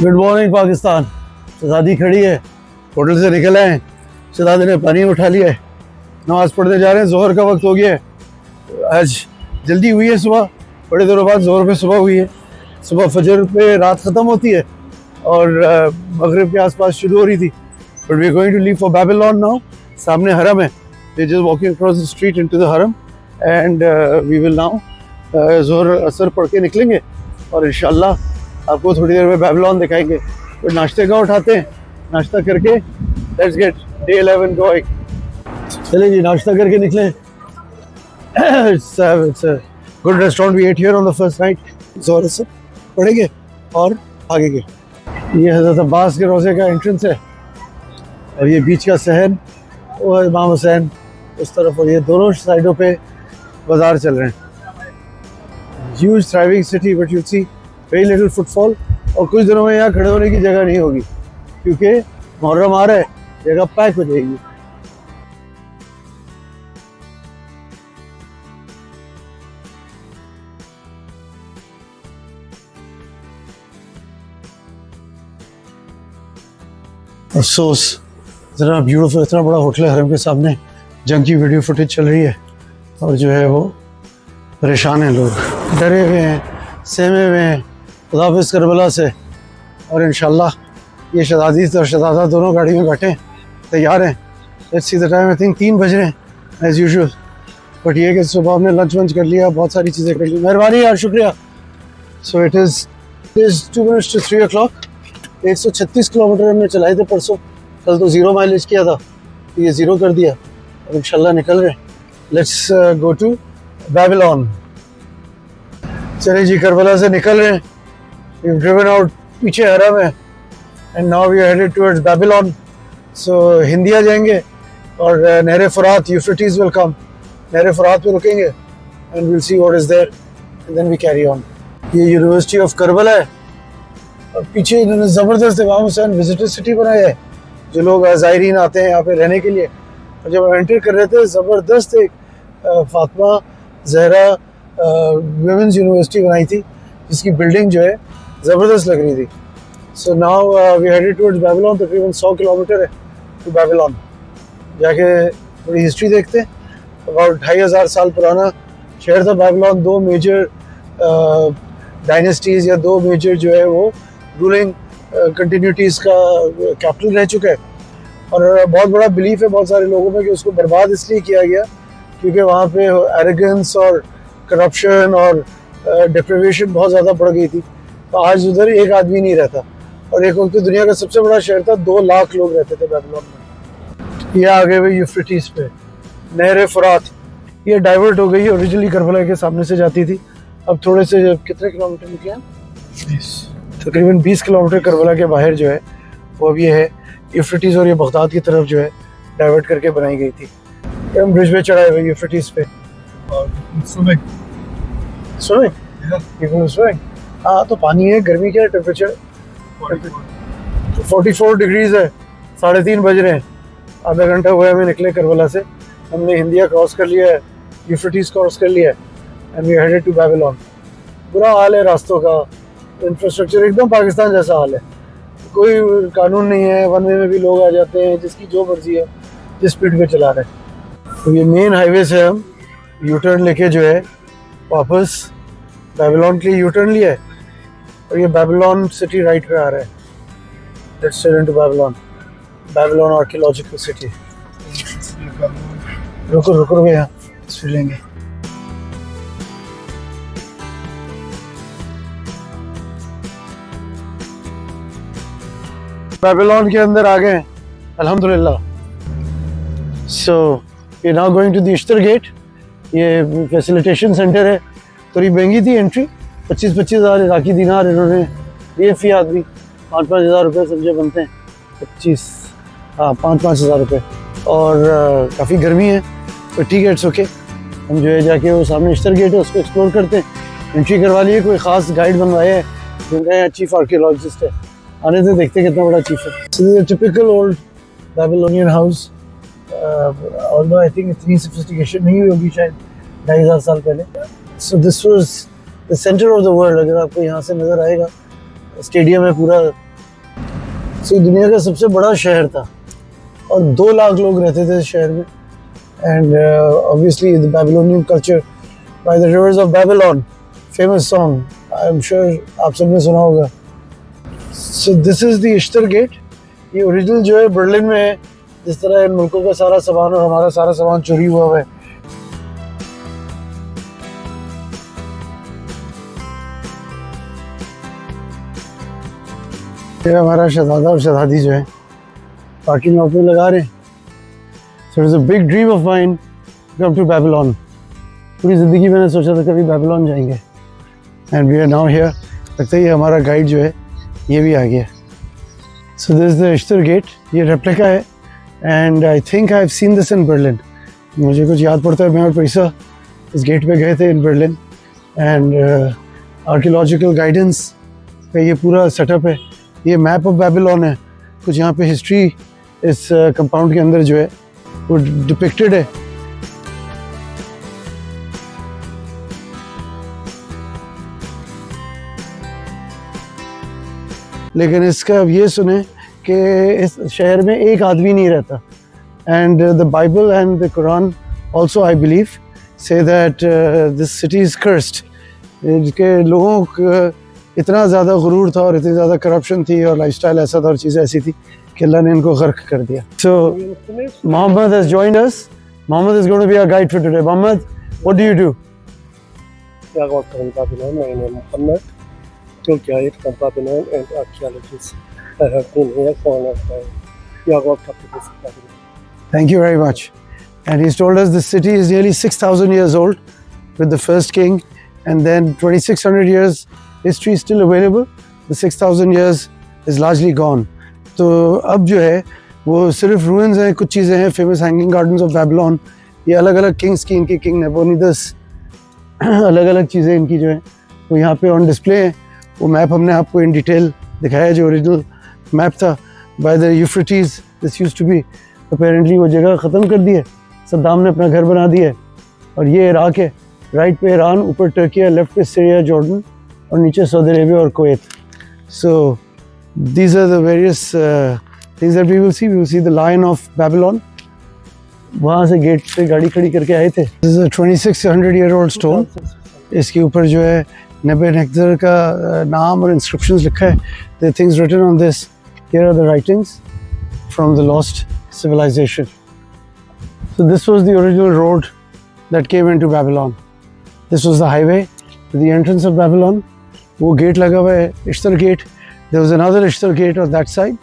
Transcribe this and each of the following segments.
Good morning Pakistan. शहजादी खड़ी है, hotel से निकल आए। शहजादी ने पानी उठा लिया है, नमाज पढ़ने जा रहे हैं। जोहर का वक्त हो गया है, आज जल्दी हुई है सुबह, बड़े दिनों बाद जोहर पे सुबह हुई है। सुबह फजर पे रात ख़त्म होती है और मगरिब के आसपास शुरू हो रही थी। But we are going to leave for Babylon now. सामने हरम है, we just walking across the street into the हरम एंड वी विल नाउ जोहर असर पढ़ के निकलेंगे और इंशाल्लाह आपको थोड़ी देर में बेबीलोन दिखाएंगे। तो नाश्ते का उठाते हैं, नाश्ता करके लेट्स गेट डे 11 गोइंग। चलिए जी, नाश्ता करके निकले। it's a good restaurant we ate here on the first night। जोहर असर पढ़ेंगे और भागेंगे। ये हज़रत अब्बास के रोज़े का एंट्रेंस है और ये बीच का सहन, वो है इमाम हुसैन उस तरफ, और ये दोनों साइडों पे बाजार चल रहे हैं। Huge thriving city, but you see very little footfall. और कुछ दिनों में यहाँ खड़े होने की जगह नहीं होगी क्योंकि मुहर्रम आ रहा है, जगह पैक हो जाएगी। अफसोस, इतना ब्यूटीफुल, इतना बड़ा होटल है हरम के सामने, जंग की वीडियो फुटेज चल रही है और जो है वो परेशान हैं लोग, डरे हुए हैं, सहमे हुए हैं खुदाफिज करबला से। और इंशाल्लाह ये शहजादी और शहजादा दोनों गाड़ी में बैठे तैयार हैं। Let's see the time, I think 3 बज रहे हैं एज़ यूजुअल। बट ये कि सुबह हमने लंच वंच कर लिया, बहुत सारी चीज़ें कर ली। मेहरबानी यार, शुक्रिया। So it is 2 minutes to 3 o'clock। 136 kilometre हमने चलाए थे परसों, कल तो 0 माइलेज किया था, तो ये 0 कर दिया और इंशाल्लाह निकल रहे हैं। Let's go to Babylon. चले जी, करबला से निकल रहे हैं। We've driven out, पीछे हरम है and now we are headed towards Babylon। So हिंदिया जाएंगे और नहर फुरात, यूफ्रेटिस will come। नहर फुरात पे रुकेंगे and we'll see what is there and then we carry on। ये यूनिवर्सिटी ऑफ करबला है और पीछे इन्होंने ज़बरदस्त इमाम हुसैन विजिटर सिटी बनाया है, जो लोग ज़ायरीन आते हैं यहाँ पे रहने के लिए। और जब एंटर कर रहे थे, ज़बरदस्त एक फातिमा ज़हरा वुमेन्स यूनिवर्सिटी बनाई थी, जिसकी बिल्डिंग जो है ज़बरदस्त लग रही थी। So now we headed towards Babylon. तकरीबन 100 किलोमीटर है टू बेबीलोन। जाके थोड़ी हिस्ट्री देखते हैं। अबाउट 2500 साल पुराना शहर था बेबीलोन। 2 मेजर डायनेस्टीज़ या 2 मेजर जो है वो रूलिंग कंटिन्यूटीज़ का कैपिटल रह चुका है। और बहुत बड़ा बिलीफ है बहुत सारे लोगों में कि उसको बर्बाद इसलिए किया गया क्योंकि वहाँ पे एरोगेंस और करप्शन और डिप्रिवेशन बहुत ज़्यादा बढ़ गई थी। तो आज उधर एक आदमी नहीं रहता और एक वक्त दुनिया का सबसे बड़ा शहर था, 2 लाख लोग रहते थे बेबीलोन में। ये आ गए हुए यूफ्रेटिस पे, नहर फुरात। ये डाइवर्ट हो गई, ओरिजिनली करबला के सामने से जाती थी। अब थोड़े से कितने किलोमीटर निकले हैं, तकरीबन 20 किलोमीटर करबला के बाहर जो है वो अब ये है यूफ्रेटिस, और ये बगदाद की तरफ जो है डाइवर्ट करके बनाई गई थी। हम ब्रिज पे चढ़ाए हुए यूफ्रेटिस पे। हाँ, तो पानी है। गर्मी क्या है, टेम्परेचर 44 डिग्रीज है। 3:30 बज रहे हैं, आधा घंटा हुआ है हमें निकले करबला से। हमने हिंदिया क्रॉस कर लिया है, यूफ्रेटिस क्रॉस कर लिया है and we headed to Babylon. बुरा हाल है रास्तों का, इंफ्रास्ट्रक्चर एकदम पाकिस्तान जैसा हाल है। कोई कानून नहीं है, वन वे में भी लोग आ जाते हैं, जिसकी जो मर्जी है जिस स्पीड पे चला रहे हैं। तो ये मेन हाईवे से हम यू टर्न लेके जो है वापस बेबीलोन के लिए यू टर्न लिया है और ये बेबीलोन सिटी राइट पे आ रहा है। Let's head into Babylon, Babylon archaeological city. रुको यहाँ तस्वीर लेंगे। बेबीलोन के अंदर आ गए अल्हम्दुलिल्लाह। So we now going to the Ishtar gate. ये फैसिलिटेशन सेंटर है। थोड़ी महंगी थी एंट्री, 25-25 हज़ार इराकी दिनार इन्होंने ये फी आदमी। 5-5 हज़ार रुपये समझे बनते हैं, 5-5 हज़ार रुपये। और काफ़ी गर्मी है तो ठीक है, इट्स ओके। हम जो है जाके वो सामने ईस्टर गेट है उसको एक्सप्लोर करते हैं। एंट्री करवा लिए, कोई ख़ास गाइड बनवाया है जिनका यहाँ चीफ आर्कियोलॉजिस्ट है। आने से देखते कितना बड़ा चीफ है। Typical old Babylonian house, although I think इतनी सोफिस्टिकेशन नहीं हुई होगी शायद 2500 साल पहले। So this was the centre of the world. अगर आपको यहाँ से नज़र आएगा, स्टेडियम है पूरा So, दुनिया का सबसे बड़ा शहर था और 2 लाख लोग रहते थे इस शहर में. And obviously the Babylonian culture by the rivers of Babylon, famous song. I'm sure आप सबने सुना होगा. So this is the Ishtar Gate. ये ओरिजिनल जो है बर्लिन में है. जिस तरह इन मुल्कों का सारा सामान और हमारा सारा सामान चोरी हुआ है. ये हमारा शहजादा और शहजादी जो है पार्किंग लॉट में लगा रहे हैं. So it was a big dream of mine to come to Babylon. पूरी ज़िंदगी मैंने सोचा था कभी बैबीलोन जाएंगे. And we are now here. लगता है ये हमारा गाइड जो है ये भी आ गया. So this is the Ishtar Gate. ये रेप्लिका है. And I think I've seen this in Berlin. मुझे कुछ याद पड़ता है मैं और पैसा इस गेट पे गए थे in Berlin. And archaeological guidance का ये पूरा सेटअप है. ये मैप ऑफ बैबीलोन है. कुछ यहाँ पे हिस्ट्री इस कंपाउंड के अंदर जो है वो डिपिक्टेड है. लेकिन इसका अब ये सुने कि इस शहर में एक आदमी नहीं रहता. And the Bible and the Quran also I believe say that this city is cursed. इसके लोगों का इतना ज़्यादा गुरूर था और इतनी ज़्यादा करप्शन थी और लाइफस्टाइल ऐसा था और चीज़ें ऐसी थी कि अल्लाह ने इनको गर्क कर दिया. So Mohammed has joined us. Mohammed is going to be our guide for today. Mohammed, what do you do? I work from Babylon. My name is Muhammad, tour guide from Babylon and archaeologist. I have been here for a long time. I worked up to this Babylon. Thank you very much. And he's told us the city is nearly 6,000 years old with the first king, and then 2,600 years history is still available. The 6,000 years is largely gone. तो अब जो है वो सिर्फ ruins हैं, कुछ चीज़ें हैं. famous hanging gardens of Babylon. ये अलग अलग kings की, इनकी king Nabonidus अलग अलग चीज़ें इनकी जो है वो यहाँ पे ऑन डिस्प्ले है. वो मैप हमने आपको इन डिटेल दिखाया जो ओरिजिनल मैप था. By the Euphrates this used to be. Apparently वो जगह ख़त्म कर दी है. सद्दाम ने अपना घर बना दिया है. और ये इराक है. राइट पे ईरान, ऊपर टर्की है, लेफ्ट पे सीरिया, जॉर्डन और नीचे सऊदी अरेबिया और Kuwait. So these are the various things that we will see. We will see the lion of Babylon. वहाँ से गेट पे गाड़ी खड़ी करके आए थे. This is a 2600 year old stone. इसके ऊपर जो है नेबुकदनेस्सर का नाम और इंस्क्रिप्शंस लिखा है. The things written on this. Here are the writings from the lost civilization. So this was the original road that came into Babylon. This was the highway to the entrance of Babylon. वो gate लगा हुआ है, Ishtar Gate. There was another Ishtar Gate on that side.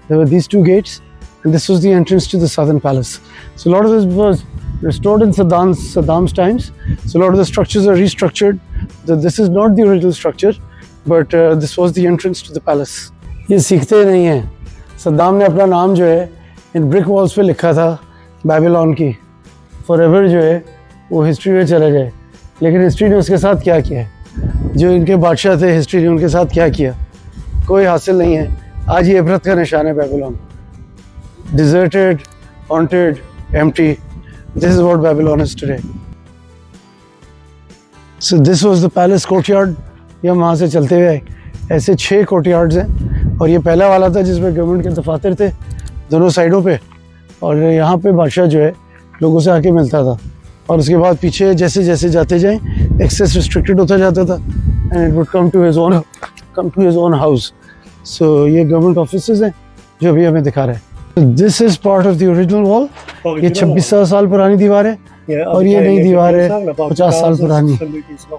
There were these two gates, and this was the entrance to the southern palace. So a lot of this was restored in Saddam's times. So a lot of the structures are restructured. This is not the original structure, but this was the entrance to the palace. ये सीखते नहीं हैं. सद्दाम ने अपना नाम जो है इन brick walls पे लिखा था बैबीलोन की. फॉरएवर जो है वो हिस्ट्री में चले गए. लेकिन हिस्ट्री ने उसके साथ क्या किया है? जो इनके बादशाह थे, हिस्ट्री ने उनके साथ क्या किया? कोई हासिल नहीं है. आज ये इबरत का निशान है Babylon. Deserted, haunted, empty. This is what Babylon is today. So this was the palace courtyard. ये हम वहाँ से चलते हुए ऐसे 6 कोर्टयार्ड्स हैं और ये पहला वाला था जिसमें गवर्नमेंट के दफातर थे दोनों साइडों पे. और यहाँ पे बादशाह जो है लोगों से आके मिलता था. और उसके बाद पीछे जैसे जैसे जाते जाएं एक्सेस रिस्ट्रिक्टेड होता जाता था and it would come to his own house. So ये गवर्नमेंट ऑफिसेज हैं जो अभी हमें दिखा रहे हैं. This is part of the original wall. ये 26 साल पुरानी दीवार है और ये नई दीवार है 50 साल पुरानी.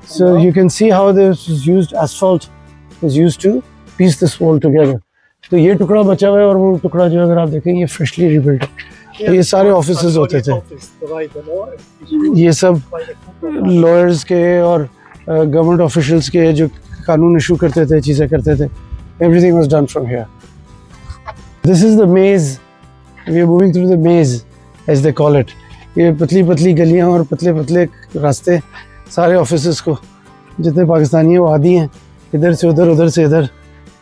So you can see how this was used. Asphalt was used to piece this wall together. तो ये टुकड़ा बचा हुआ है और वो टुकड़ा जो अगर आप देखें ये फ्रेशली रिबिल्ट है. तो ये सारे ऑफिसेज होते थे. ये सब लॉयर्स के और गवर्नमेंट ऑफिशियल्स के जो कानून इशू करते थे, चीज़ें करते थे. Everything was done from here. This is the maze. We are moving through the maze as they call it. ये पतली पतली गलियाँ और पतले पतले रास्ते सारे ऑफिसेज को जितने पाकिस्तानी हैं वो आदी हैं. इधर से उधर, उधर से इधर,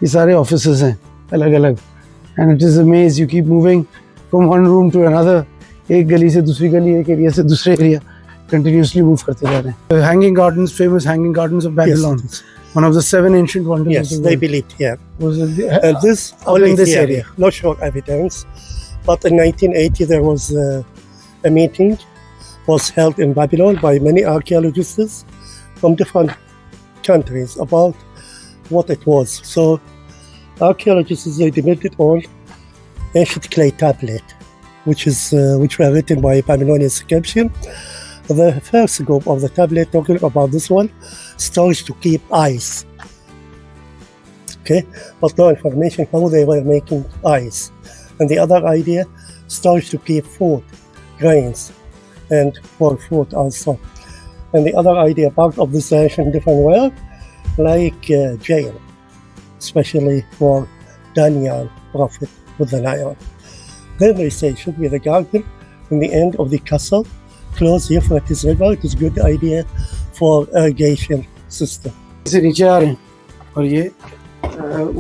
ये सारे ऑफिसेज हैं अलग अलग. And it is a maze. You keep moving from one room to another. एक गली से दूसरी गली, एक एरिया से दूसरे एरिया, कंटिन्यूसली मूव करते जा रहे हैं. Hanging gardens, famous hanging gardens of Babylon. one of the 7 ancient wonders Yes, of the they world. believed here. Was it And this up only in this theory, area? no sure evidence. But in 1980, there was a meeting was held in Babylon by many archaeologists from different countries about what it was. So archaeologists, they debated on ancient clay tablet, which were written by Babylonian inscription. The first group of the tablet talking about this one, storage to keep ice. Okay, but no information how they were making ice. And the other idea, storage to keep food, grains, and for food also. And the other idea, part of this ancient different world, like jail, especially for Daniel, prophet with the lion. Then they say it should be the garden in the end of the castle, close Euphrates River. It is a good idea for irrigation system. से नीचे आ रहे हैं और ये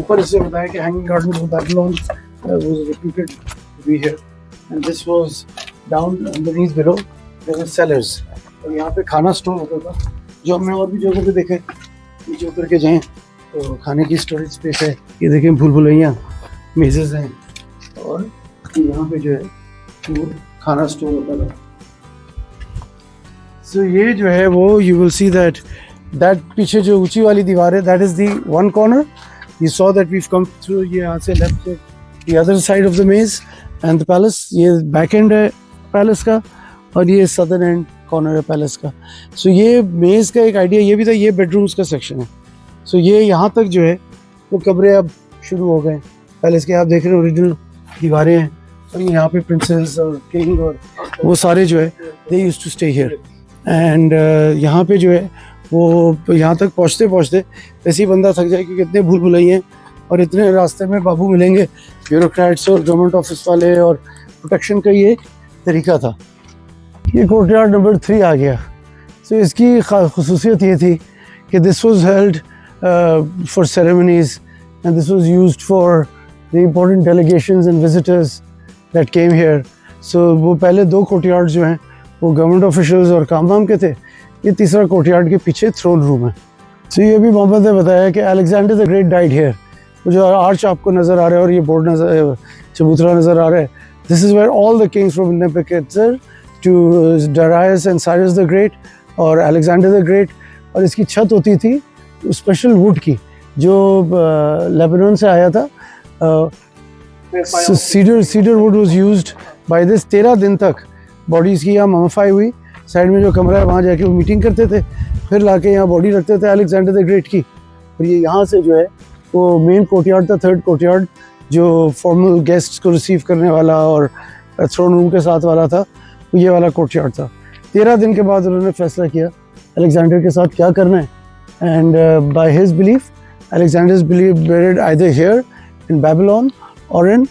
ऊपर से बताया कि hanging garden of Babylon was reputed to be here and this was down underneath below there were cellars और यहाँ पे खाना स्टोर होता था जो हमने और भी जगहों पे देखे नीचे उतर के जाएं तो खाने की स्टोरेज स्पेस है ये देखें भूल भुलैया मेजेस हैं और यहाँ पे जो है वो खाना स्टोर होता था So ये जो है वो you will see that पीछे जो ऊंची वाली दीवार है that is the one corner. You saw that we've come through ये यहाँ से left से the other side of the maze and the palace. ये back end है palace का और ये southern end corner है palace का. So ये maze का एक idea ये भी था ये bedrooms का section है. So ये यहाँ तक जो है वो कमरे अब शुरू हो गए. palace के आप देख रहे हैं original दीवारें हैं और यहाँ पे princess और king और वो सारे जो है they used to stay here. And यहाँ पे जो है वो यहाँ तक पहुँचते पहुँचते ऐसे ही बंदा थक जाए क्योंकि इतने भूल भुलैये हैं और इतने रास्ते में बाबू मिलेंगे ब्यूरोक्रेट्स और गवर्नमेंट ऑफिस वाले और प्रोटेक्शन का ये तरीका था ये कोर्टयार्ड नंबर 3 आ गया तो इसकी खुसूसियत ये थी कि this was held for ceremonies and this was used for the important delegations and visitors that came here so वो पहले 2 कोर्टयार्ड जो हैं वो गवर्नमेंट ऑफिशियल्स और काम वाम के थे ये तीसरा कोर्टयार्ड के पीछे थ्रोन रूम है तो ये भी मोहम्मद ने बताया कि Alexander the great died here वो जो आर्च आपको नज़र आ रहा है और ये बोर्ड नज़र चबूतरा नज़र आ रहा है this is where all the kings from Nebuchadnezzar to Darius and Cyrus the Great और अलेक्जेंडर द ग्रेट और इसकी छत होती थी स्पेशल वुड की जो लेबनान से आया था cedar would was used by this 13 दिन तक बॉडीज़ की यहाँ ममफाई हुई साइड में जो कमरा है वहाँ जाके वो मीटिंग करते थे फिर लाके यहाँ बॉडी रखते थे अलेक्जेंडर द ग्रेट की और ये यहाँ से जो है वो मेन कोर्टयार्ड था थर्ड कोर्टयार्ड जो फॉर्मल गेस्ट्स को रिसीव करने वाला और थ्रोन रूम के साथ वाला था वो ये वाला कोर्टयार्ड था 13 दिन के बाद उन्होंने फैसला किया अलेक्जेंडर के साथ क्या करना है and by his belief Alexander is buried either here in Babylon or in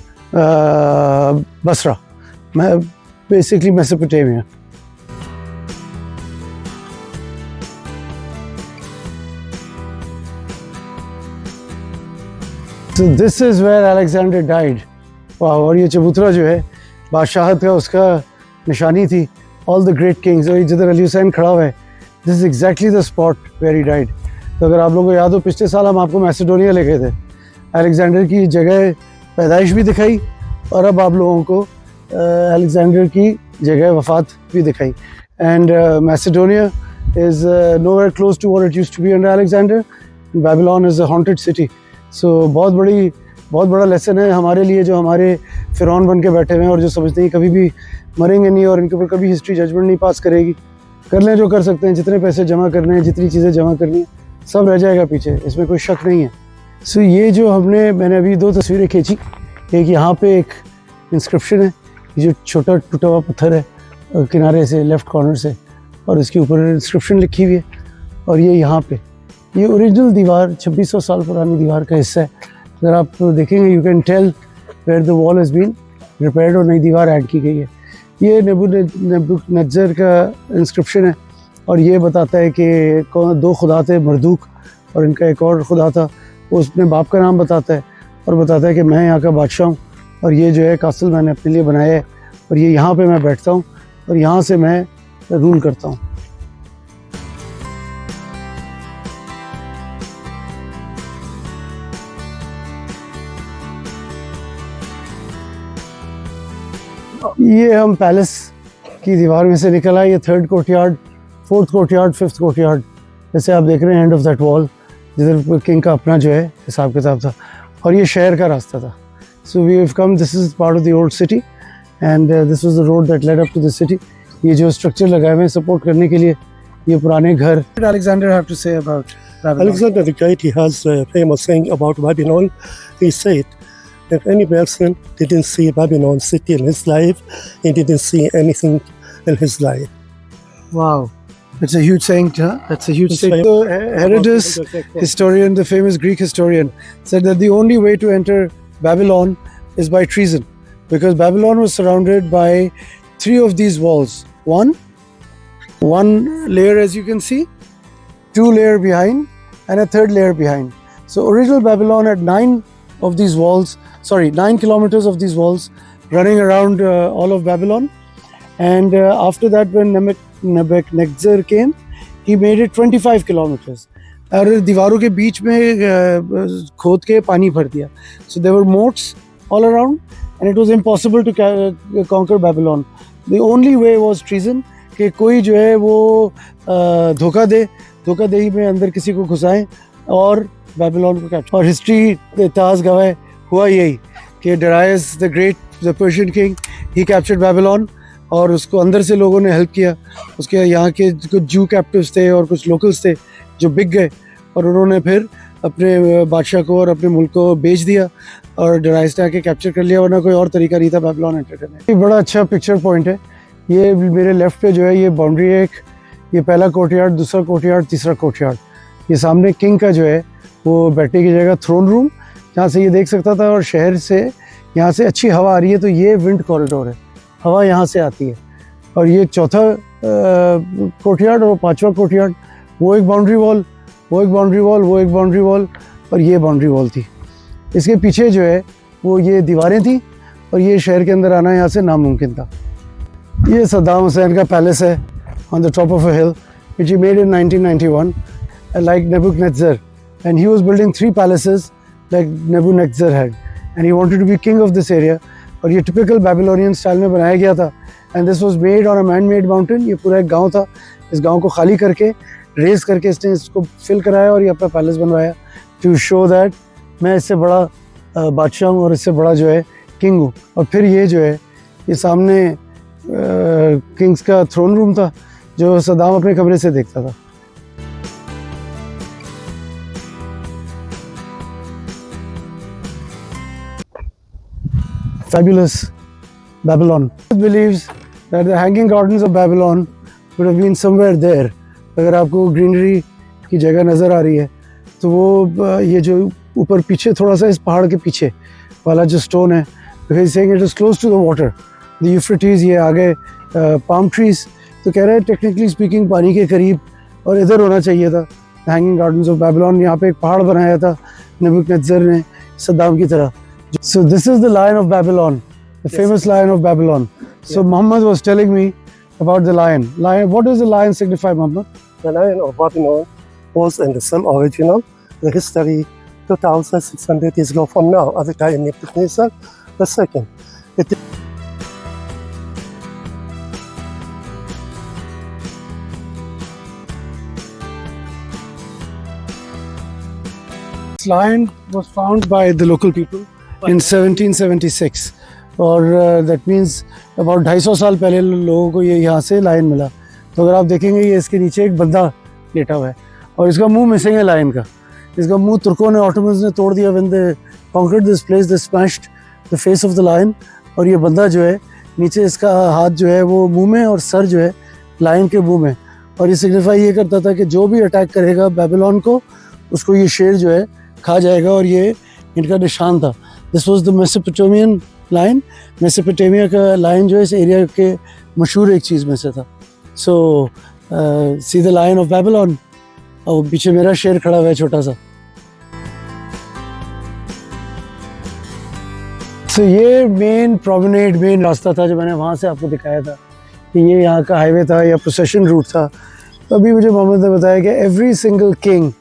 Basra basically Mesopotamia. So this is where Alexander died. Wow, और ये चबूतरा जो है बादशाहत का उसका निशानी थी all the great kings और जिधर अली हुसैन खड़ा हुआ है this is exactly the spot where he died. तो अगर आप लोगों को याद हो पिछले साल हम आपको मैसेडोनिया ले गए थे अलेक्जेंडर की जगह पैदाइश भी दिखाई और अब आप लोगों को अलेक्जेंडर की जगह वफात भी दिखाई and Macedonia is nowhere close to what it used to be under Alexander Babylon is a haunted city so बहुत बड़ा लेसन है हमारे लिए जो हमारे फ़िरौन बन के बैठे हुए हैं और जो समझते हैं कभी भी मरेंगे नहीं और इनके ऊपर कभी हिस्ट्री जजमेंट नहीं पास करेगी कर लें जो कर सकते हैं जितने पैसे जमा करने हैं जितनी चीज़ें जमा करनी है सब रह जाएगा पीछे इसमें कोई शक नहीं है सो ये जो मैंने अभी 2 तस्वीरें खींची एक यहाँ पे एक इंस्क्रिप्शन है ये जो छोटा टूटा हुआ पत्थर है किनारे से लेफ़्ट कॉर्नर से और इसके ऊपर इंस्क्रिप्शन लिखी हुई है और ये यहाँ पे ये ओरिजिनल दीवार 2600 साल पुरानी दीवार का हिस्सा है अगर आप देखेंगे you can tell where the wall has been repaired और नई दीवार ऐड की गई है ये नेबुकदनेस्सर का इंस्क्रिप्शन है और ये बताता है कि 2 खुदा थे मरदूक और इनका एक और खुदा था वो उसने बाप का नाम बताता है और बताता है कि मैं यहाँ का बादशाह हूँ और ये जो है कासल मैंने अपने लिए बनाया है और ये यहाँ पे मैं बैठता हूँ और यहाँ से मैं रूल करता हूँ ये हम पैलेस की दीवार में से निकल आए, ये 3rd courtyard, 4th courtyard, 5th courtyard, जैसे आप देख रहे हैं एंड ऑफ दैट वॉल, जिधर किंग का अपना जो है हिसाब किताब था, और ये शहर का रास्ता था. So we have come, this is part of the old city and this was the road that led up to the city. ये जो स्ट्रक्चर लगाए हुए हैं सपोर्ट करने के लिए, ये पुराने घर. Alexander have to say about Babylon? Alexander the Great, he has a famous saying about Babylon. He said, if any person didn't see Babylon city in his life, he didn't see anything in his life. Wow, it's a huge saying, huh? That's a huge saying. So, Herodotus, historian, the famous Greek historian, said that the only way to enter Babylon is by treason, because Babylon was surrounded by 3 of these walls. One layer, as you can see, 2 layer behind, and a 3rd layer behind. So original Babylon had 9 of these walls, 9 kilometers of these walls running around all of Babylon. And after that, when Nebuchadnezzar came, he made it 25 kilometers. और दीवारों के बीच में खोद के पानी भर दिया. So there were moats all around, and it was impossible to conquer Babylon. The only way was treason, कि कोई जो है वो धोखाधड़ी में अंदर किसी को घुसाएं और बेबीलोन को कैप्चर. और हिस्ट्री इतिहास गवाह हुआ यही कि Darius the great, the Persian king, he captured Babylon, और उसको अंदर से लोगों ने हेल्प किया. उसके यहाँ के कुछ जू कैप्टिव्स थे और कुछ लोकल्स थे जो बिक गए, और उन्होंने फिर अपने बादशाह को और अपने मुल्क को बेच दिया और Darius ने आके कैप्चर कर लिया, वरना कोई और तरीका नहीं था बेबीलोन एंटर करने. ये बड़ा अच्छा पिक्चर पॉइंट है. ये मेरे लेफ्ट पे जो है ये बाउंड्री है एक, ये पहला कोर्टयार्ड, दूसरा कोर्टयार्ड, तीसरा कोर्टयार्ड. ये सामने किंग का जो है वो बैठने की जगह थ्रोन रूम, जहाँ से ये देख सकता था, और शहर से यहाँ से अच्छी हवा आ रही है, तो ये विंड कॉरिडोर है, हवा यहाँ से आती है. और ये चौथा कोर्टयार्ड और 5वां कोर्टयार्ड, वो एक बाउंड्री वॉल, वो एक बाउंड्री वॉल, वो एक बाउंड्री वॉल, और ये बाउंड्री वॉल थी. इसके पीछे जो है वो ये दीवारें थी, और ये शहर के अंदर आना यहाँ से नामुमकिन था. ये सद्दाम हुसैन का पैलेस है on the top of a hill, which he made in 1991, like Nebuchadnezzar, and he was building 3 palaces like Nebuchadnezzar had, and he wanted to be king of this area. और ये typical Babylonian style में बनाया गया था, and this was made on a man-made mountain. ये पूरा एक गांव था, इस गांव को खाली करके रेस करके इसने इसको फिल कराया और ये अपना पैलेस बनवाया, to show that मैं इससे बड़ा बादशाह हूँ और इससे बड़ा जो है किंग हूँ. और फिर ये जो है ये सामने किंग्स का थ्रोन रूम था जो सद्दाम अपने कमरे से देखता था. Fabulous Babylon. It believes that the hanging gardens of Babylon would have been somewhere there. अगर आपको ग्रीनरी की जगह नज़र आ रही है तो वो ये जो ऊपर पीछे थोड़ा सा इस पहाड़ के पीछे वाला जो स्टोन है, because he's saying it is close to the water, the Euphrates, ये आगे palm trees, तो कह रहे हैं टेक्निकली स्पीकिंग पानी के करीब और इधर होना चाहिए था हैंगिंग गार्डन्स ऑफ बेबीलोन. यहाँ पे एक पहाड़ बनाया था नेबुकदनेस्सर ने सद्दाम की तरह. So this is the Lion of Babylon, the famous Lion of Babylon. So Muhammad was telling me about the lion. What does the lion signify, Muhammad? The Lion of Babylon was in the same original, the history 2,600 years ago from now, at the time Nebuchadnezzar II. This lion was found by the local people in 1776, और that means about 250 साल पहले लोगों को ये यहाँ से lion मिला. तो अगर आप देखेंगे ये इसके नीचे एक बंदा लेटा हुआ है और इसका मुंह मिसिंग है लायन का. इसका मुंह तुर्कों ने, ऑटोमन्स ने तोड़ दिया. when they conquered this place, they smashed the face of the lion. और ये बंदा जो है नीचे इसका हाथ जो है वो मुंह में और सर जो है लायन के मुंह में. और ये सिग्निफाई ये करता था कि जो भी अटैक करेगा बेबीलोन को, उसको ये शेर जो है खा जाएगा, और ये इनका निशान था. This was the Mesopotamian lion. Mesopotamia का लायन जो है इस एरिया के मशहूर एक चीज़ में से था. So see the lion of Babylon. और पीछे मेरा शेर खड़ा हुआ है छोटा सा. सो ये मेन रास्ता था जो मैंने वहाँ से आपको दिखाया था कि ये यहाँ का हाईवे था या प्रोसेशन रूट था. तो अभी मुझे मोहम्मद ने बताया कि every single king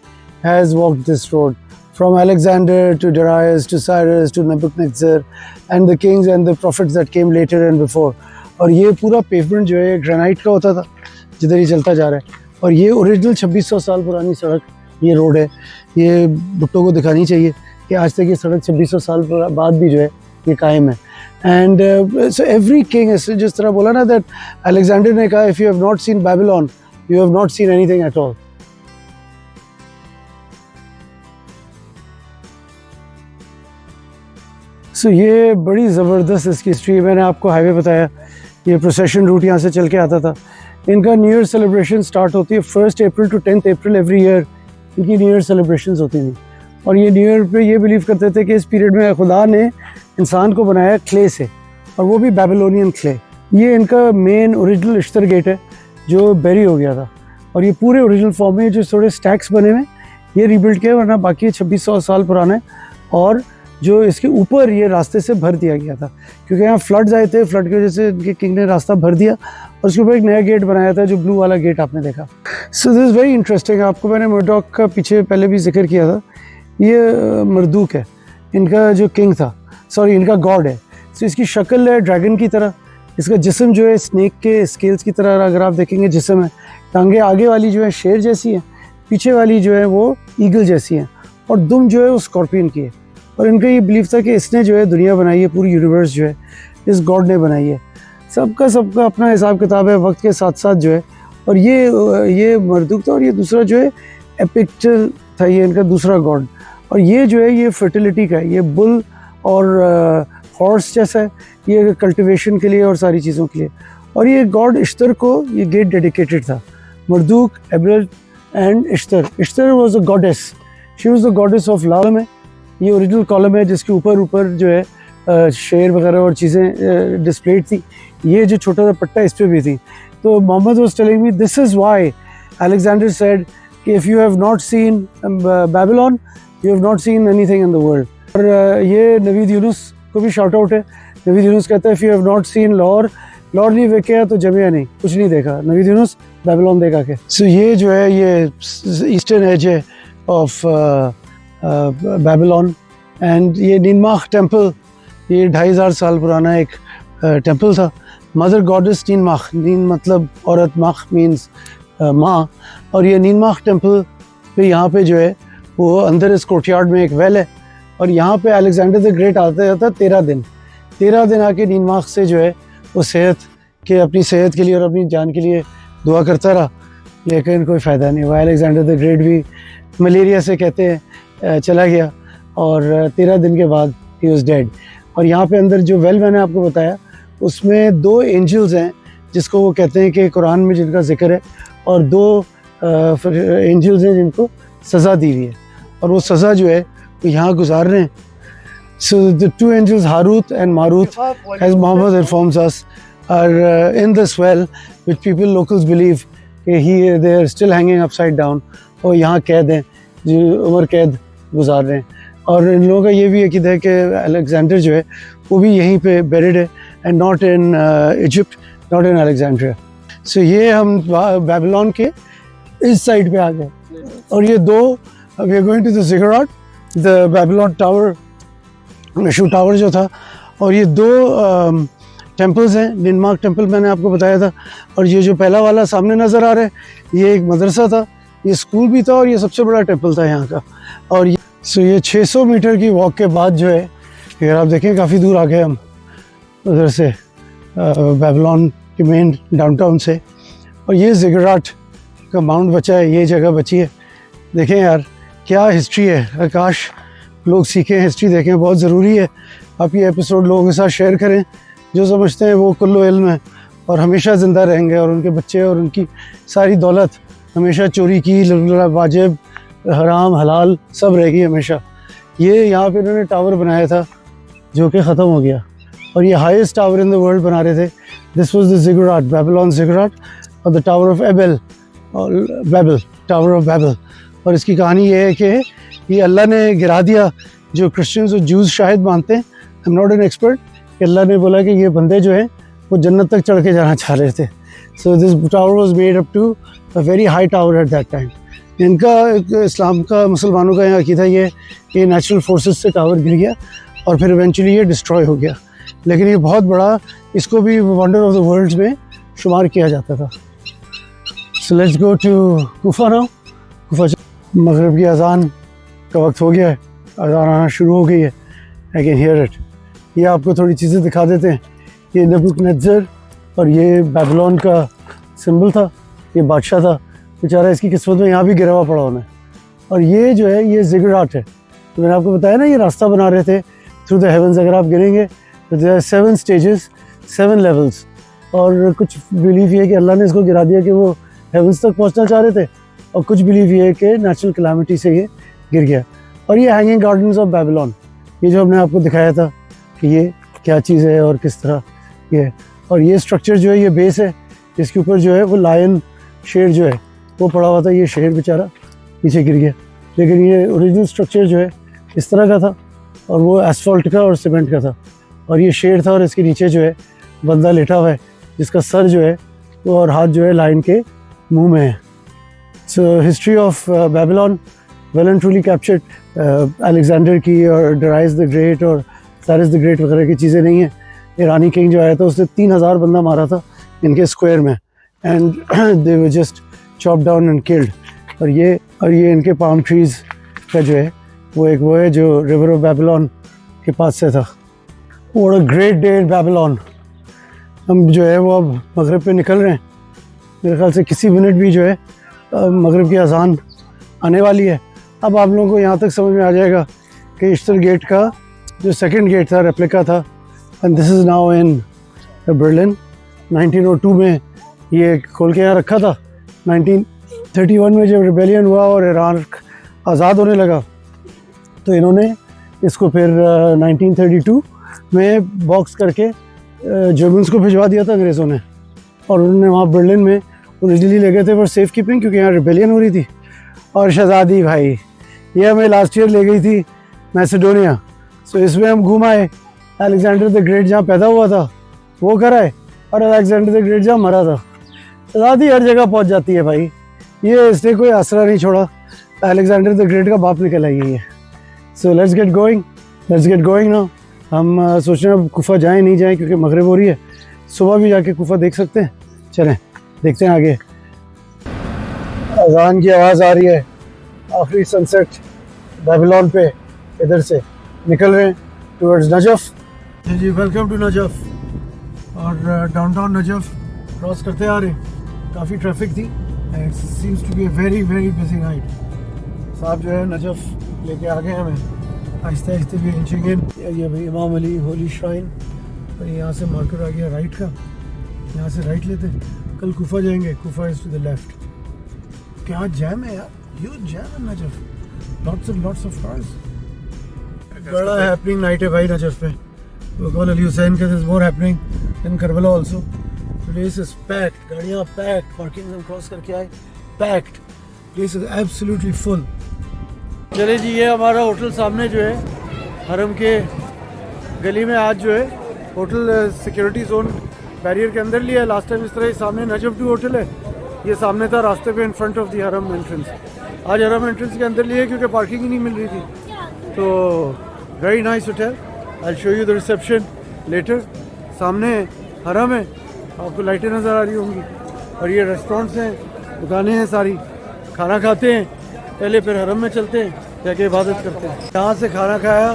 has walked this road from Alexander to Darius to Cyrus to Nebuchadnezzar and the kings and the prophets that came later and before. और ये पूरा पेवमेंट जो है ग्रेनाइट का होता था जिधर ये चलता जा रहा है, और ये ओरिजिनल 2600 साल पुरानी सड़क ये रोड है। ये भुट्टो को दिखानी चाहिए कि आज तक ये सड़क 2600 साल बाद भी जो है ये कायम है। एंड सो एवरी किंग, जिस तरह बोला ना दैट अलेक्जेंडर ने कहा if you have not seen Babylon you have not seen anything at all. So ये बड़ी ज़बरदस्त इसकी हिस्ट्री है। मैंने आपको हाईवे बताया, ये प्रोसेशन रूट यहाँ से चल के आता था। इनका न्यू ईयर सेलिब्रेशन स्टार्ट होती है 1 अप्रैल टू 10 अप्रैल एवरी ईयर। इनकी न्यू ईयर सेलिब्रेशंस होती थी, और ये न्यू ईयर पे ये बिलीव करते थे कि इस पीरियड में खुदा ने इंसान को बनाया क्ले से, और वो भी बैबिलोनियन क्ले। ये इनका मेन ओरिजिनल इश्तर गेट है जो बेरी हो गया था, और ये पूरे ओरिजिनल फॉर्म में जो थोड़े स्टैक्स बने हुए ये रीबिल्ड किया, वरना बाकी 2600 साल पुराना है। और जो इसके ऊपर ये रास्ते से भर दिया गया था क्योंकि यहाँ फ्लड्स आए थे, फ्लड की वजह से इनके किंग ने रास्ता भर दिया और उसके ऊपर एक नया गेट बनाया था जो ब्लू वाला गेट आपने देखा। So this is very interesting. आपको मैंने मर्डोक का पीछे पहले भी जिक्र किया था। ये मर्दूक है इनका जो किंग था, सॉरी इनका गॉड है। सो इसकी शक्ल है ड्रैगन की तरह, इसका जिस्म जो है स्नेक के स्केल्स की तरह अगर आप देखेंगे जिस्म है। टांगे आगे वाली जो है शेर जैसी है, पीछे वाली जो है वो ईगल जैसी है, और दुम जो है वो स्कॉर्पियन की है। और इनका ये बिलीव था कि इसने जो है दुनिया बनाई है, पूरी यूनिवर्स जो है इस गॉड ने बनाई है। सबका अपना हिसाब किताब है वक्त के साथ साथ जो है। और ये मर्दूक था, और ये दूसरा जो है एपिक्टल था, ये इनका दूसरा गॉड। और ये जो है ये फर्टिलिटी का है, ये बुल और हॉर्स जैसा है, ये कल्टिवेशन के लिए और सारी चीज़ों के लिए। और ये गॉड इश्तर को ये गेट डेडिकेटेड था, मर्दूक, एबल and Ishtar. Ishtar was a goddess, she was the goddess of love में। ये ओरिजिनल कॉलम है जिसके ऊपर जो है शेर वगैरह और चीज़ें डिस्प्लेड थी। ये जो छोटा सा पट्टा इस पर भी थी। तो Mohammed was telling me this is why Alexander said कि if you have not seen Babylon you have not seen anything in the world. और ये नवीद यूनुस को भी शाउट आउट है। नवीद यूनुस कहता है if you have not scene Lahore नहीं देखा तो जमिया नहीं, कुछ नहीं देखा। नवीद यूनुस बैबिलोन देखा के। सो ये जो है ये ईस्टर्न एज है ऑफ बैबिलोन। एंड ये नीनमाख टेम्पल, ये 2500 साल पुराना एक टेम्पल था। मदर गॉडेस नीनमाख, नीन मतलब औरत, माख मीन्स माँ। और ये नीनमाख टेम्पल पे यहाँ पे जो है वो अंदर इस कोर्टयार्ड में एक वेल है, और यहाँ पे अलेक्जेंडर द ग्रेट आता जाता 13 दिन आके नीनमाख से जो है वो अपनी सेहत के लिए और अपनी जान के लिए दुआ करता रहा, लेकिन कोई फ़ायदा नहीं हुआ। अलेक्जेंडर द ग्रेट भी मलेरिया से कहते हैं चला गया, और 13 दिन के बाद ही वॉज डेड। और यहाँ पे अंदर जो वेल मैंने आपको बताया उसमें 2 एंजल्स हैं जिसको वो कहते हैं कि कुरान में जिनका जिक्र है, और 2 एंजल्स हैं जिनको सज़ा दी हुई है, और वो सज़ा जो है वो यहाँ गुजार रहे हैं। So the 2 angels Harut and Marut, as Mohammed informs us, are in this well which people locals believe कि they are still hanging upside down, और यहाँ कैद हैं जो उम्र कैद गुजार रहे हैं। और इन लोगों का ये भी अकीदा है कि अलेक्जेंडर जो है वो भी यहीं पे बेरिड है, and not in Egypt, not in Alexandria. So ये हम बैबिलोन के इस साइड पे आ गए, और ये 2 we are going to the ziggurat, the Babylon tower, मेशू टावर जो था। और ये 2 टेम्पल्स हैं। नीनमाख टेम्पल मैंने आपको बताया था, और ये जो पहला वाला सामने नज़र आ रहा है ये एक मदरसा था, ये स्कूल भी था, और ये सबसे बड़ा टेम्पल था यहाँ का। और ये 600 मीटर की वॉक के बाद जो है, अगर आप देखें काफ़ी दूर आ गए हम उधर से बैबिलोन के मेन डाउनटाउन से, और ये ज़िगुराट का माउंट बचा है, ये जगह बची है। देखें यार क्या हिस्ट्री है, आकाश लोग सीखें, हिस्ट्री देखें, बहुत ज़रूरी है। आप ये एपिसोड लोगों के साथ शेयर करें, जो समझते हैं वो कुल्लो इल्म है और हमेशा ज़िंदा रहेंगे, और उनके बच्चे और उनकी सारी दौलत हमेशा चोरी की, वाजिब, हराम, हलाल सब रहेगी हमेशा। ये यहाँ पे इन्होंने टावर बनाया था जो कि ख़त्म हो गया, और ये highest tower in the world बना रहे थे। दिस वाज द ज़िगुराट, बैबिलोन ज़िगुराट, और द टावर ऑफ एबेल, और बेबल, टावर ऑफ बेबल। और इसकी कहानी ये है कि ये अल्लाह ने गिरा दिया, जो क्रिश्चियंस और जूस शायद मानते हैं, I am not an expert, कि अल्लाह ने बोला कि ये बंदे जो हैं वो जन्नत तक चढ़ के जाना चाह रहे थे। So this tower was made up to a very high tower at that time. इनका इस्लाम का मुसलमानों का यहाँ अकीदा ये नेचुरल फोर्सेस से टावर गिर गया और फिर इवेंचुअली ये डिस्ट्रॉय हो गया, लेकिन ये बहुत बड़ा, इसको भी वंडर ऑफ द वर्ल्ड में शुमार किया जाता था। So let's go to Kufa now. Kufa मगरिब की अजान का वक्त हो गया है, अजान आना शुरू हो गई है। I can hear it. ये आपको थोड़ी चीज़ें दिखा देते हैं। ये नबूकदनेस्सर और ये बेबीलोन का सिंबल था, ये बादशाह था बेचारा, इसकी किस्मत में यहाँ भी गिरा हुआ पड़ा होना है। और ये जो है ये ज़िगुराट है, तो मैंने आपको बताया ना ये रास्ता बना रहे थे थ्रू द हेवंस। अगर आप गिरेंगे तो देयर आर 7 स्टेजेस, 7 लेवल्स। और कुछ बिलीव ये है कि अल्लाह ने इसको गिरा दिया कि वो हेवंस तक पहुँचना चाह रहे थे, और कुछ बिलीव ये है कि नेचुरल कैलामिटी से ये गिर गया। और ये हैंगिंग गार्डन्स ऑफ बेबीलोन, ये जो हमने आपको दिखाया था कि ये क्या चीज़ है और किस तरह ये है। और ये स्ट्रक्चर जो है ये बेस है, इसके ऊपर जो है वो लायन शेर जो है वो पड़ा हुआ था। ये शेर बेचारा पीछे गिर गया, लेकिन ये ओरिजिनल स्ट्रक्चर जो है इस तरह का था, और वो एसफॉल्ट का और सीमेंट का था। और ये शेर था और इसके नीचे जो है बंदा लेटा हुआ है, जिसका सर जो है वो और हाथ जो है लायन के मुंह में है। So history of Babylon well and truly captured Alexander की और डराइस द ग्रेट और साइरस द ग्रेट वगैरह की चीज़ें नहीं है। ईरानी किंग जो आया था उसने 3000 बंदा मारा था इनके स्क्वायर में, and they were just chop down and killed. और ये इनके पाम ट्रीज़ का जो है वो एक वो है जो रिवर ऑफ बेबीलोन के पास से था। What a great day in Babylon. हम जो है वो अब मगरिब पे निकल रहे हैं। मेरे ख्याल से किसी मिनट भी जो है मगरिब की अजान आने वाली है। अब आप लोगों को यहाँ तक समझ में आ जाएगा कि ईस्टर गेट का जो सेकंड गेट था रेप्लिका था, and this is now in Berlin. 1902 में ये खोल के यहाँ रखा था। 1931 में जब रिबेलियन हुआ और इराक आज़ाद होने लगा तो इन्होंने इसको फिर 1932 में बॉक्स करके जर्मन्स को भिजवा दिया था अंग्रेज़ों ने, और उन्होंने वहाँ बर्लिन में ओरिजिनली ले गए थे फॉर सेफ कीपिंग, क्योंकि यहाँ रिबेलियन हो रही थी। और शहजादी भाई ये हमें लास्ट ईयर ले गई थी मैसेडोनिया, सो इसमें हम घूम आए। अलेक्जेंडर द ग्रेट जहाँ पैदा हुआ था वो कराए, और अलेक्जेंडर द ग्रेट जहाँ मरा था। शहजादी हर जगह पहुँच जाती है भाई, ये इसने कोई आसरा नहीं छोड़ा। अलेक्जेंडर द ग्रेट का बाप निकल आई है। So let's get going now. हम सोच रहे हैं अब कुफा जाएँ नहीं जाएँ, क्योंकि मगरिब हो रही है। सुबह भी जाके कुफा देख सकते हैं। चलें देखते हैं आगे। अजान की आवाज़ आ रही है, आखिरी सनसेट बेबीलोन पे इधर से निकल रहे हैं टुवर्ड्स नजफ। जी वेलकम टू नजफ। और डाउनटाउन नजफ क्रॉस करते आ रहे, काफ़ी ट्रैफिक थी। It seems to be a very busy night. साहब जो है नजफ लेके आ गए हमें, आहिस्ते आहिस्ते भी इंचिंग इन। ये भाई इमाम अली होली श्राइन, और यहाँ से मार्केट आ गया राइट का, यहाँ से राइट लेते हैं। कल कुफा जाएंगे, कुफा इज़ टू द लेफ्ट। क्या जैम है यार, ह्यूज जैम है नजफ, लॉट्स ऑफ कार्स। बड़ा हैपनिंग नाइट है भाई नजफ पे। बिकॉज अली हुसैन के is more happening in Karbala also. Place is packed, गाड़ियाँ पैक्ड, पार्किंग हम क्रॉस करके आए, packed. Place is absolutely full. चले जी, ये हमारा होटल सामने जो है हरम के गली में। आज जो है होटल सिक्योरिटी जोन बैरियर के अंदर लिया है। लास्ट टाइम इस तरह ही सामने नजफ 2 होटल है, ये सामने था रास्ते पे इन फ्रंट ऑफ द हरम एंट्रेंस। आज हरम एंट्रेंस के अंदर लिए क्योंकि पार्किंग ही नहीं मिल रही थी। तो very nice hotel, I show you the reception later. सामने हरम है, आपको लाइटें नज़र आ रही होंगी, और ये रेस्टोरेंट्स हैं, दुकानें हैं सारी। खाना खाते हैं पहले, फिर हरम में चलते हैं, जाके इबादत करते हैं। यहाँ से खाना खाया,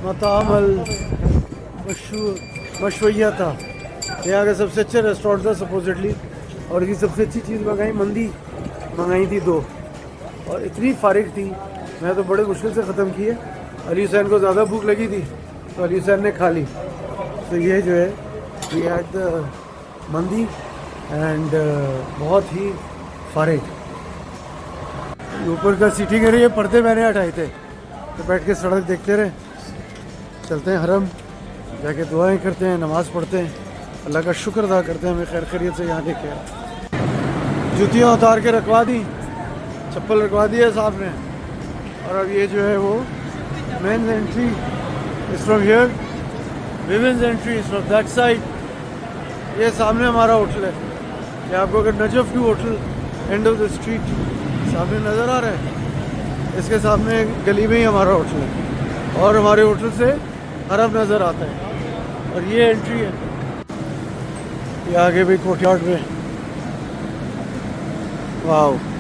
मतामल मशवैया था, यहाँ का सबसे अच्छा रेस्टोरेंट था सपोजिटली। और इसकी सबसे अच्छी चीज़ मंगाई, मंदी मंगाई थी 2, और इतनी फारिग थी, मैं तो बड़े मुश्किल से ख़त्म की है। अली हुसैन को ज़्यादा भूख लगी थी तो अली हुसैन ने खा ली। तो ये जो है वी हैड द मंदी एंड बहुत ही फारिग। ऊपर का सीटिंग है, ये पर्दे मैंने हटाए थे, तो बैठ के सड़क देखते रहे। चलते हैं हरम, जाके दुआएं करते हैं, नमाज़ पढ़ते हैं, अल्लाह का शुक्र अदा करते हैं हमें खैर खैरियत से यहाँ लेके आए। जूतियाँ उतार के रखवा दी, चप्पल रखवा दी है साहब ने। और अब ये जो है वो main entry is from here, women's entry is from that side. ये सामने हमारा होटल है। ये आपको अगर Najaf 2 hotel end of the street सामने नज़र आ रहा है, इसके सामने गली में ही हमारा होटल है और हमारे होटल से हरम नज़र आता है और ये एंट्री है। ये आगे भी कोर्टयार्ड में। वाह,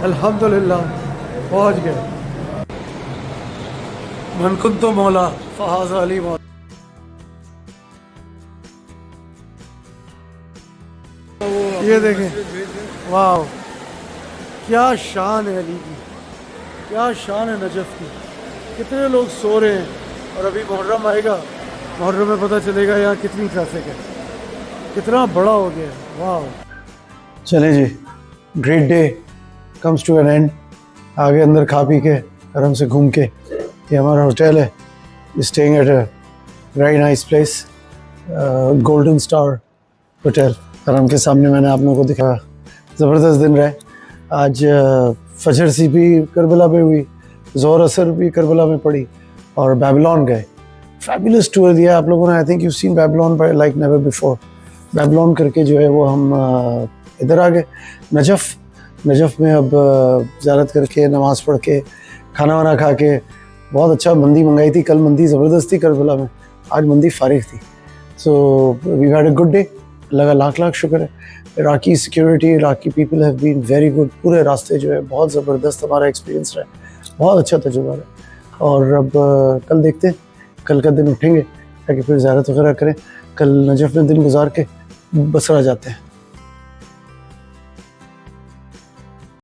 अल्हम्दुलिल्लाह पहुँच गए। मन कुंतु मौला फहाज़ अली मौला। ये देखें, वाह क्या शान है अली की, क्या शान है नजफ़ की। कितने लोग सो रहे हैं और अभी मुहर्रम आएगा, मुहर्रम में पता चलेगा यहाँ कितनी ट्रैफिक है, कितना बड़ा हो गया है। वाह, चलें जी, great day comes to an end. आगे अंदर खा पी के हरम से घूम के, ये हमारा होटल है, staying at a very nice place, golden star hotel. हरम के सामने मैंने आप लोगों को दिखाया, ज़बरदस्त दिन रहे आज। फजर सी भी करबला में हुई, ज़ोहर असर भी करबला में पड़ी और बेबीलोन गए। फैबुलस टूर दिया आप लोगों ने। I think you seen Babylon by like never before. Babylon करके जो है वो हम इधर आ गए नजफ़ में। अब ज़ियारत करके, नमाज़ पढ़ के, खाना वाना खा के, बहुत अच्छा मंदी मंगाई थी कल। मंदी ज़बरदस्त थी करबला में, आज मंदी फारिग थी। So we had a good day, अल्लाह का लाख लाख शुक्र है। Iraqi security, Iraqi people have been very good. पूरे रास्ते जो है बहुत ज़बरदस्त हमारा एक्सपीरियंस रहा, बहुत अच्छा तजुर्बा रहा। और अब कल देखते हैं, कल का दिन उठेंगे ताकि फिर ज़ियारत वगैरह करें। कल नजफ़ में दिन गुजार के बसरा जाते हैं।